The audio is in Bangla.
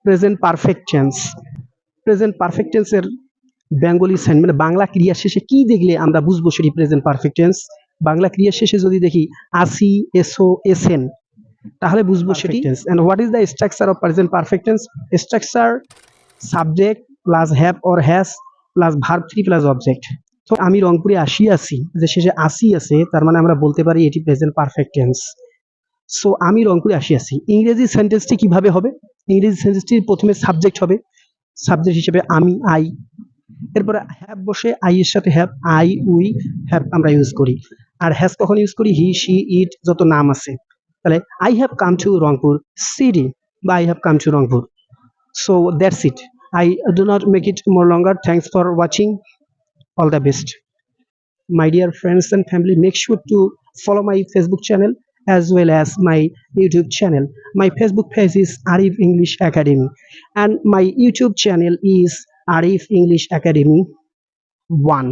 Present perfect tense. Present perfect টেন্সের বেঙ্গলি সেন্স মানে বাংলা ক্রিয়া শেষে কি দেখলে আমরা বুঝবো সেটি প্রেজেন্ট পারফেক্ট টেন্স। বাংলা ক্রিয়া শেষে যদি দেখি আসি, এসো, এসেন, তাহলে বুঝবো সেটি tense. And what is the structure of present perfect tense? Structure subject plus have or has plus verb three plus object. তো আমি রংপুরে আসি, যে শেষে আসি আছে, তার মানে আমরা বলতে পারি এটি প্রেজেন্ট পারফেক্ট টেন্স। সো আমি রংপুরে আসি। ইংরেজি সেন্টেন্সটি কিভাবে হবে? ইংরেজি সেন্টেন্সটির প্রথমে সাবজেক্ট হবে, সাবজেক্ট হিসেবে আমি, আই। এরপরে হ্যাভ বসে, আই এর সাথে হ্যাভ, আই, উই, হ্যাভ আমরা ইউজ করি। আর হ্যাজ কখন ইউজ করি? হি, শি, ইট, যত নাম আছে। তাহলে I have come to Rangpur city বা I have come to Rangpur. So that's it. I do not make it more longer. Thanks for watching. All the best. My dear friends and family, make sure to follow my Facebook channel as well as my YouTube channel. My Facebook page is Arif English Academy and my YouTube channel is Arif English Academy 1.